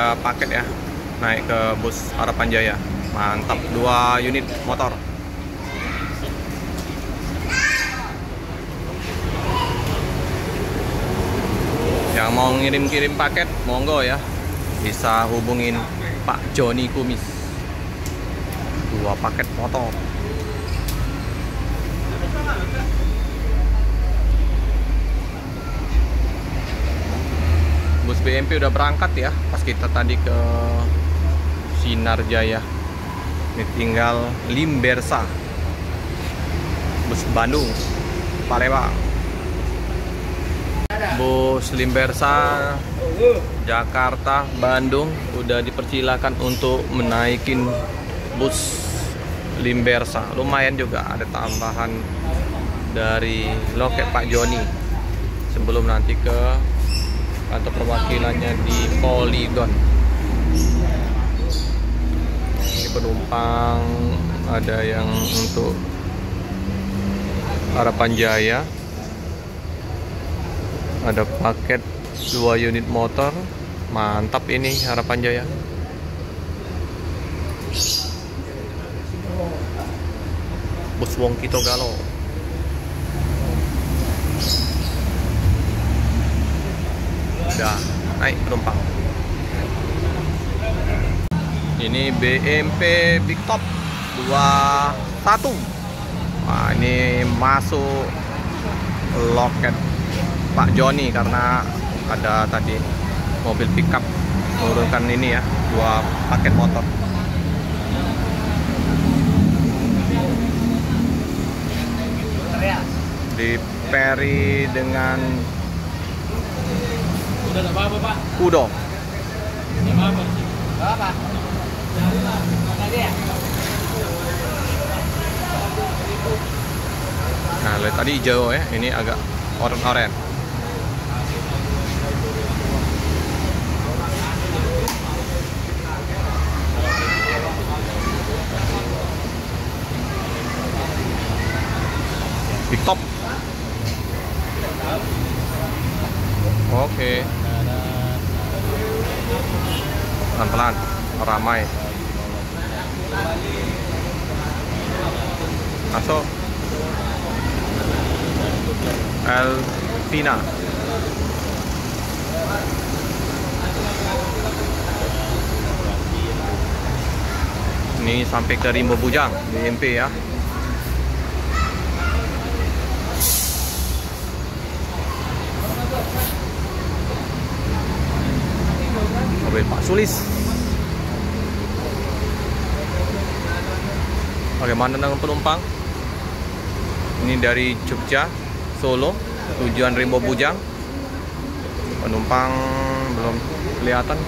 ada paket ya, naik ke bus Harapan Jaya. Mantap, 2 unit motor. Yang mau ngirim-kirim paket, monggo ya, bisa hubungin Pak Joni Kumis. 2 paket motor. Bus BMP udah berangkat ya, pas kita tadi ke Sinar Jaya. Ini tinggal Limbersa, bus Bandung, Palembang. Bus Limbersa Jakarta Bandung udah dipersilakan untuk menaikin bus Limbersa. Lumayan juga ada tambahan dari loket Pak Joni sebelum nanti ke kantor perwakilannya di Polygon. Ini penumpang ada yang untuk Harapan Jaya, ada paket 2 unit motor. Mantap ini Harapan Jaya. Bus Wongki Togalo. Udah naik penumpang. Ini BMP Big Top 21. Wah, ini masuk loket Pak Joni karena ada tadi mobil pickup menurunkan ini ya, 2 paket motor. Di peri dengan Kudo. Nah, lihat tadi hijau ya, ini agak oren-oren. Big Top. Oke. Pelan-pelan, ramai. Masuk. Elvina. Ini sampai ke Rimbo Bujang, BMP ya. Mobil Pak Sulis. Bagaimana dengan penumpang? Ini dari Jogja, Solo, tujuan Rimbo Bujang. Penumpang belum kelihatan.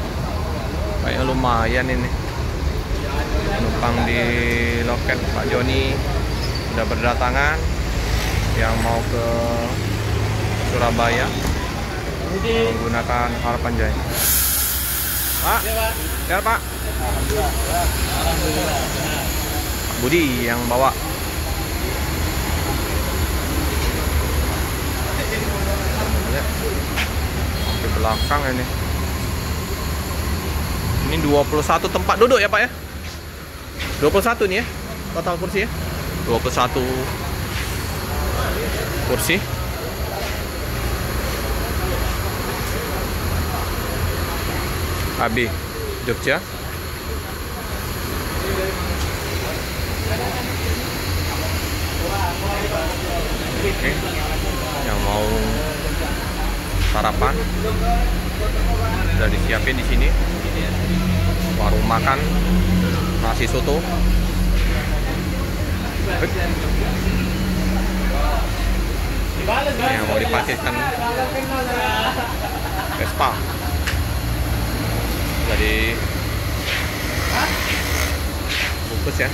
Kayaknya lumayan ini. Penumpang di loket Pak Joni sudah berdatangan. Yang mau ke Surabaya menggunakan Harapan Jaya. Pak, ya Pak. Alhamdulillah. Budi yang bawa. Sampai belakang ini. Ini 21 tempat duduk ya Pak ya? 21 nih ya, total kursi ya? 21 kursi. Abi, Jogja. Oke. Yang mau sarapan udah disiapin di sini. Warung makan nasi soto. Yang mau diparkirkan Vespa. Jadi bungkus ya.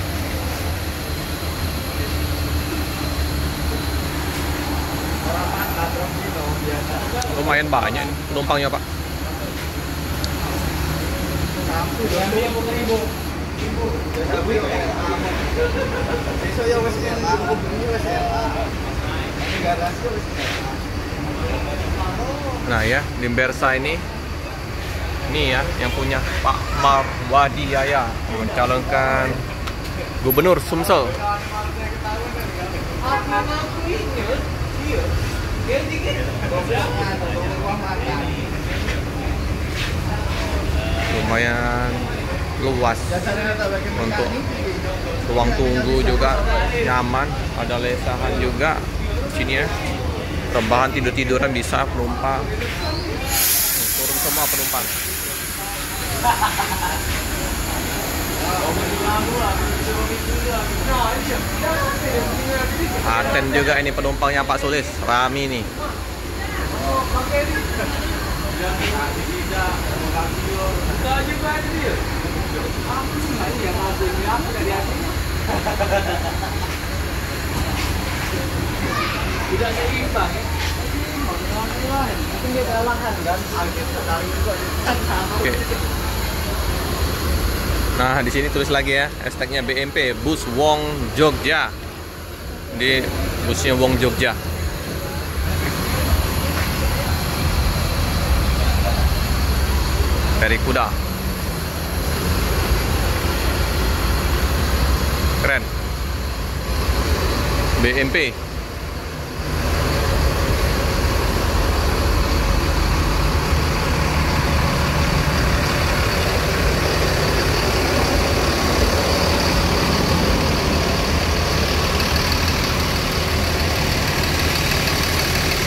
Lumayan banyak penumpangnya Pak. Nah ya, Limbersa ini Ini ya yang punya Pak Marwadi Yaya, mencalonkan Gubernur Sumsel. Lumayan luas untuk ruang tunggu, juga nyaman, ada lesehan juga sini ya. Rebahan, tidur-tiduran bisa penumpang. Turun semua penumpang. Aten juga ini penumpangnya Pak Sulis, Rami nih. Tidak seimbang ya. Mungkin dia kalahan kan. Oke. Nah, di sini tulis lagi ya, hashtagnya BMP, bus Wong Jogja. Di busnya Wong Jogja. Dari kuda. Keren. BMP.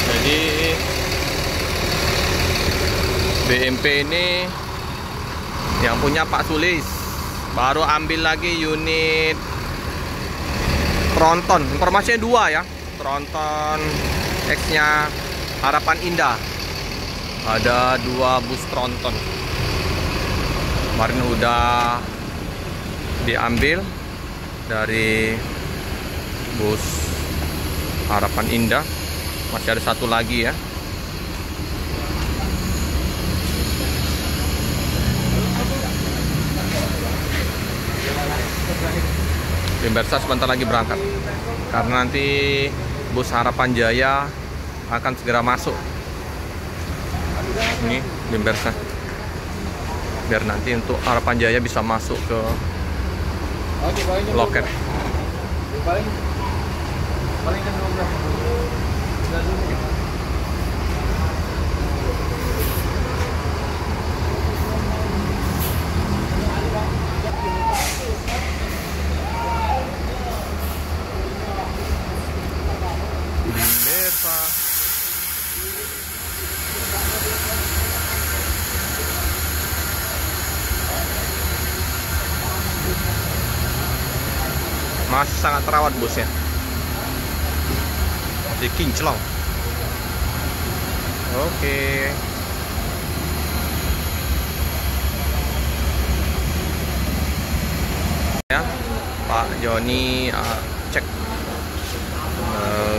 Jadi BMP ini yang punya Pak Sulis, baru ambil lagi unit Tronton. Informasinya 2 ya, Tronton X-nya Harapan Indah. Ada 2 bus Tronton. Kemarin udah diambil dari bus Harapan Indah. Masih ada 1 lagi ya. Limbersa sebentar lagi berangkat, karena nanti bus Harapan Jaya akan segera masuk. Ini Limbersa, biar nanti untuk Harapan Jaya bisa masuk ke loket. Limbersa. Masih sangat terawat busnya. Di kinclong. Oke. Ya, Pak Joni cek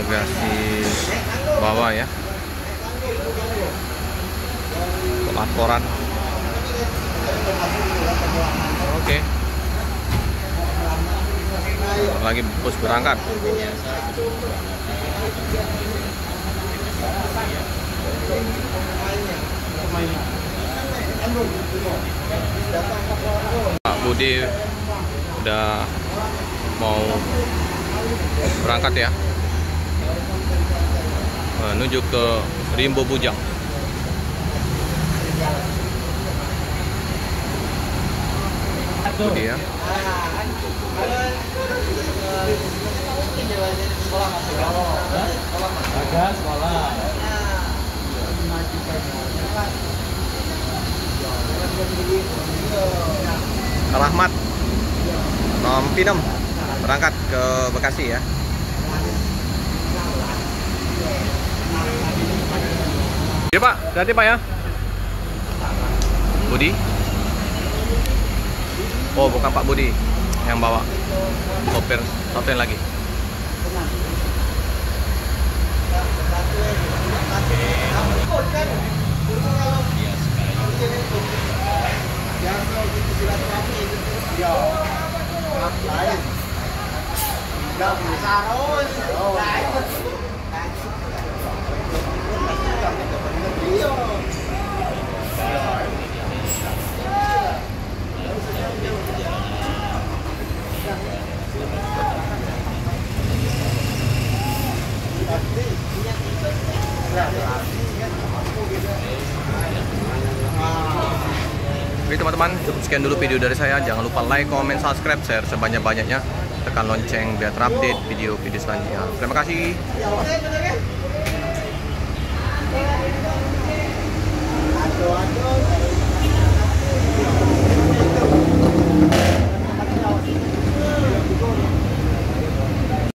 bagasi bawah ya. Laporan. Oke. Lagi bus berangkat. Pak Budi udah mau berangkat ya, menuju ke Rimbo Bujang. Budi ya. Rahmat Nom Pinem berangkat ke Bekasi ya. Ya Pak, hati Pak ya. Budi. Oh bukan Pak Budi yang bawa, sopir lagi. Oke teman-teman, cukup sekian dulu video dari saya. Jangan lupa like, comment, subscribe, share sebanyak-banyaknya. Tekan lonceng biar terupdate video-video selanjutnya. Terima kasih.